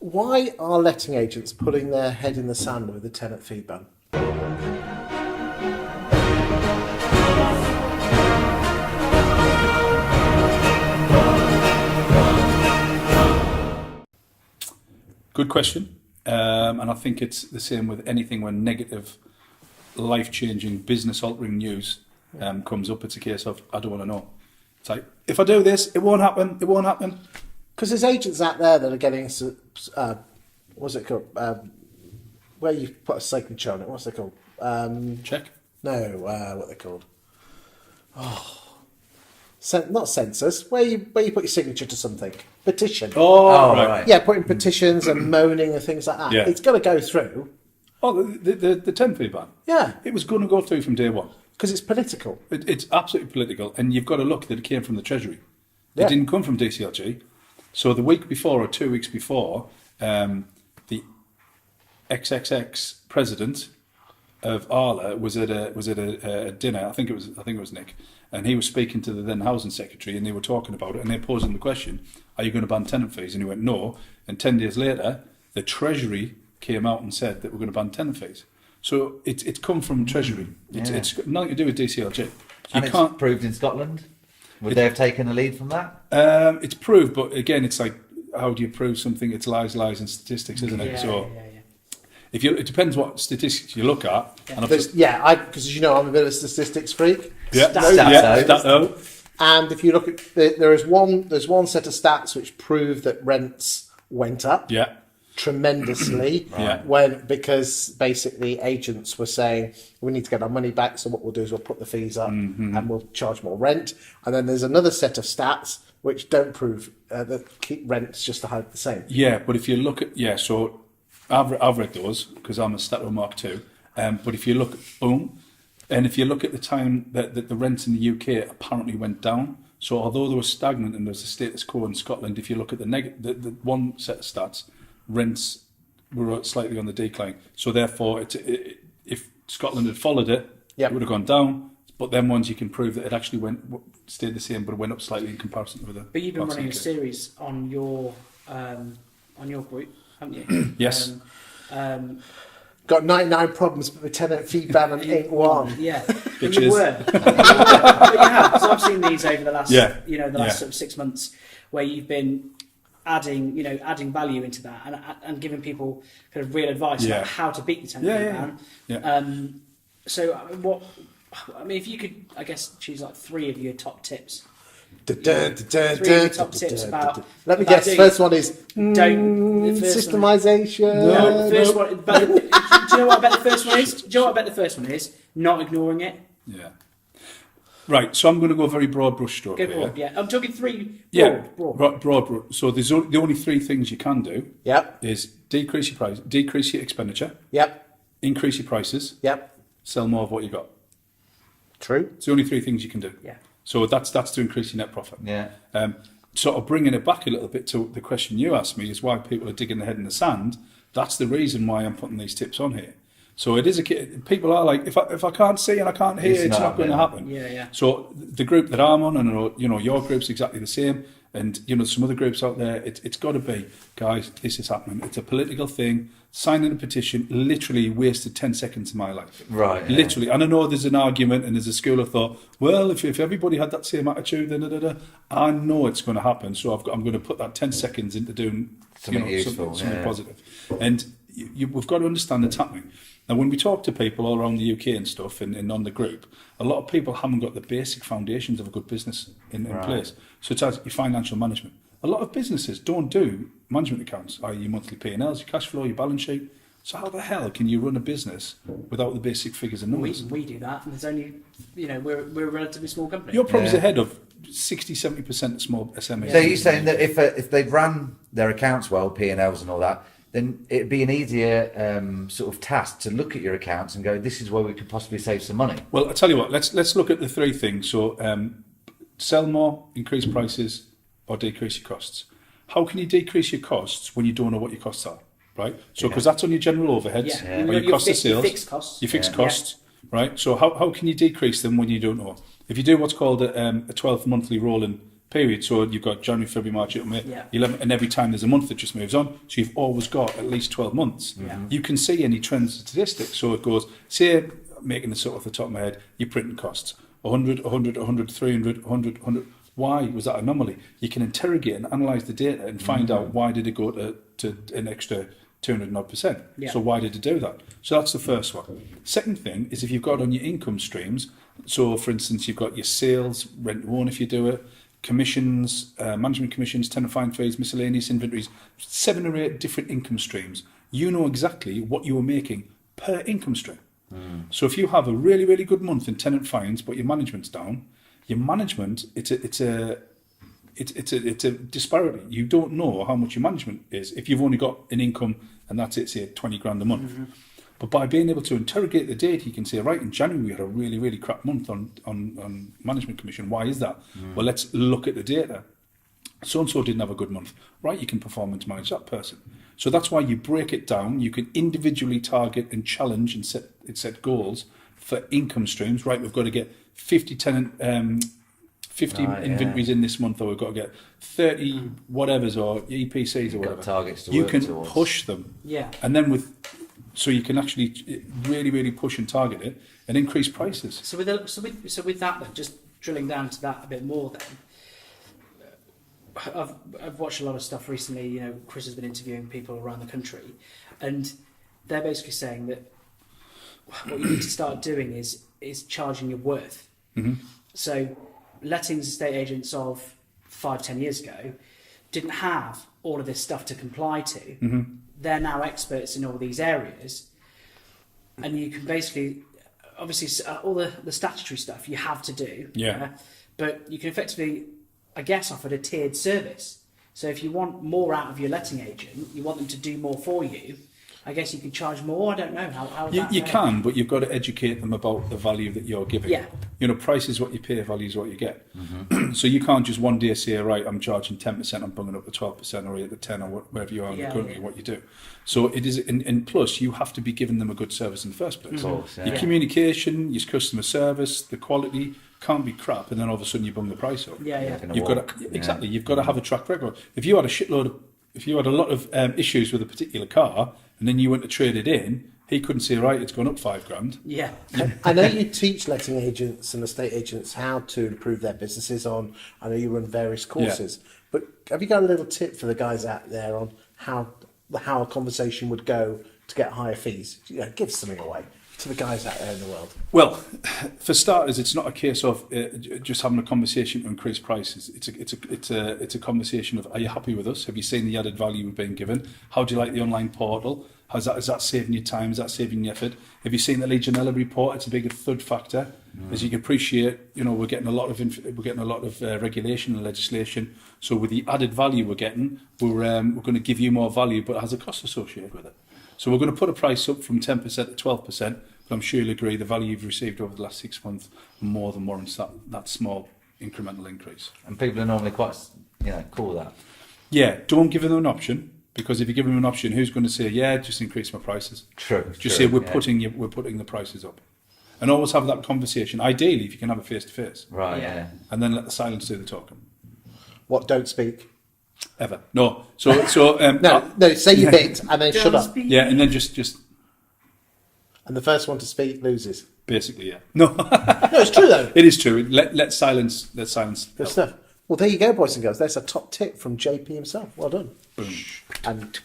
Why are letting agents putting their head in the sand with the tenant fee ban? Good question. And I think it's the same with anything when negative, life-changing, business-altering news comes up. It's a case of, I don't want to know. It's like, if I do this, it won't happen, it won't happen. Because there's agents out there that are getting, what's it called? Where you put a signature on it, what's it called? Check? No, what are they called? Oh, not census. Where you put your signature to something. Petition. Oh, right. Yeah, putting petitions and moaning and things like that. Yeah. It's going to go through. Oh, the tenant fee ban? Yeah. It was going to go through from day one. Because it's political. It's absolutely political, and you've got to look that it came from the Treasury. Yeah. It didn't come from DCLG. So the week before or 2 weeks before, the XXX president of Arla was at a dinner. I think it was Nick, and he was speaking to the then housing secretary, and they were talking about it, and they posed him the question: "Are you going to ban tenant fees?" And he went, "No." And 10 days later, the Treasury came out and said that we're going to ban tenant fees. So it's come from Treasury. It's got nothing to do with DCLG. And it's proved in Scotland. Would they have taken the lead from that? It's proved, but again, it's like, how do you prove something? It's lies, and statistics, isn't it? If it depends what statistics you look at. Yeah. And because as you know, I'm a bit of a statistics freak. Stats. And if you look at there's one set of stats which prove that rents went up. Yeah. Tremendously because basically agents were saying we need to get our money back, so what we'll do is we'll put the fees up and we'll charge more rent. And then there's another set of stats which don't prove that keep rents just about the same. Yeah, but if you look at so I've read those because I'm a Stato Mark too. But if you look and if you look at the time that the rents in the UK apparently went down. So although they were stagnant and there's a status quo in Scotland, if you look at the one set of stats, rents were slightly on the decline. So therefore, if Scotland had followed it, it would have gone down. But then once you can prove that it actually stayed the same, but it went up slightly in comparison with the. But you've been running a series on your group, haven't you? Yes. Got 99 problems with the tenant fee ban and ain't one. Yeah, Bitches. You were. But you have, because I've seen these over the last, the last sort of 6 months, where you've been adding value into that and giving people kind of real advice about how to beat the tenant fee ban. If you could, I guess, choose like 3 of your top tips. 3 of your top tips about. Let me guess. First one is systemization. No, the first one. But, do you know what I bet the first one is? Do you know what I bet the first one is? Not ignoring it. Yeah. Right, so I'm going to go very broad brushstroke here. Broad, yeah. I'm talking 3 broad. So there's the only 3 things you can do. Yep. Is decrease your price, decrease your expenditure. Yep. Increase your prices. Yep. Sell more of what you got. True. It's the only 3 things you can do. Yeah. So that's to increase your net profit. Yeah. Sort of bringing it back a little bit to the question you asked me is why people are digging their head in the sand. That's the reason why I'm putting these tips on here. So it is people are like, if I can't see and I can't hear, it's not going to happen. Yeah. So the group that I'm on, and your group's exactly the same, and some other groups out there, it's got to be, guys, this is happening. It's a political thing. Signing a petition literally wasted 10 seconds of my life. Right. Yeah. Literally. And I know there's an argument and there's a school of thought, well, if everybody had that same attitude, then I know it's going to happen. So I'm going to put that 10 seconds into doing something useful, something positive. And we've got to understand it's happening. Now, when we talk to people all around the UK and stuff, and on the group, a lot of people haven't got the basic foundations of a good business in place, such as your financial management. A lot of businesses don't do management accounts, i.e. your monthly P&Ls, your cash flow, your balance sheet. So how the hell can you run a business without the basic figures and numbers? We do that, and there's only, we're a relatively small company. You're probably ahead of 60-70% of small SMEs. So you're saying that if they've run their accounts well, P&Ls and all that, then it'd be an easier sort of task to look at your accounts and go, this is where we could possibly save some money. Well, I tell you what, let's look at the 3 things. So sell more, increase prices, or decrease your costs. How can you decrease your costs when you don't know what your costs are, right? So because that's on your general overheads, or your cost of sales, your fixed costs, right? So how can you decrease them when you don't know? If you do what's called a 12 monthly rolling period. So you've got January, February, March, April, May, Yeah. 11, and every time there's a month that just moves on. So you've always got at least 12 months. Yeah. You can see any trends and statistics. So it goes, say, making this sort of off the top of my head, your printing costs, 100, 100, 100, 300, 100, 100. Why was that anomaly? You can interrogate and analyse the data and find out why did it go to an extra 200% odd. Yeah. So why did it do that? So that's the first one. Second thing is if you've got on your income streams, so for instance, you've got your sales, rent to own if you do it, commissions, management commissions, tenant fine fees, miscellaneous inventories, 7 or 8 different income streams. You know exactly what you are making per income stream. So if you have a really, really good month in tenant fines, but your management's down, your management, it's a disparity. You don't know how much your management is if you've only got an income and that's it, say 20 grand a month. But by being able to interrogate the data, you can say, right, in January we had a really, really crap month on management commission. Why is that? Well, let's look at the data. So-and-so didn't have a good month. Right, you can performance manage that person. So that's why you break it down. You can individually target and challenge and set goals for income streams. Right, we've got to get 50 tenant, 50 inventories in this month, or we've got to get 30 whatevers or EPCs or whatever. Targets to you work can towards. push them. Yeah. And then so you can actually really, really push and target it and increase prices. So with that, then, just drilling down to that a bit more, then I've watched a lot of stuff recently. You know, Chris has been interviewing people around the country, and they're basically saying that what you need to start doing is charging your worth. So lettings estate agents of 5-10 years ago didn't have all of this stuff to comply to. They're now experts in all these areas, and you can basically, obviously, all the statutory stuff you have to do. But you can effectively, I guess, offer a tiered service. So if you want more out of your letting agent, you want them to do more for you, I guess you can charge more. I don't know how You can, but you've got to educate them about the value that you're giving. Yeah. You know, price is what you pay, value is what you get. So you can't just one day say, right, I'm charging 10%, I'm bringing up to 12% or 8 to 10 or wherever you are in the country, what you do. So it is, and plus you have to be giving them a good service in the first place. Of course, yeah. Your communication, your customer service, the quality can't be crap, and then all of a sudden you bring the price up. You've got to, exactly. You've got to have a track record. If you had a lot of issues with a particular car, and then you went to trade it in, he couldn't say, right, it's gone up $5,000. Yeah. I know you teach letting agents and estate agents how to improve their businesses I know you run various courses, but have you got a little tip for the guys out there on how a conversation would go to get higher fees? You know, give something away to the guys out there in the world. Well, for starters, it's not a case of just having a conversation to increase prices. It's a conversation of, are you happy with us? Have you seen the added value we've been given? How do you like the online portal? Is that saving your time? Is that saving your effort? Have you seen the Legionella report? It's a big third factor. As you can appreciate, you know, we're getting a lot of regulation and legislation. So with the added value we're getting, we're going to give you more value, but it has a cost associated with it. So we're going to put a price up from 10% to 12%, but I'm sure you'll agree the value you've received over the last 6 months more than warrants that small incremental increase. And people are normally quite, cool with that. Yeah, don't give them an option, because if you give them an option, who's going to say, yeah, just increase my prices? True. Just say we're putting the prices up, and always have that conversation. Ideally, if you can have a face to face, Right. Yeah. and then let the silence do the talking. What? Don't speak. Ever. No. So No. Say your bit and then shut up. Yeah, and then just And the first one to speak loses. basically, yeah. No. No, it's true though. It is true. Let silence. Good help. stuff. Well, there you go, boys and girls. There's a top tip from JP himself. Well done. Boom. And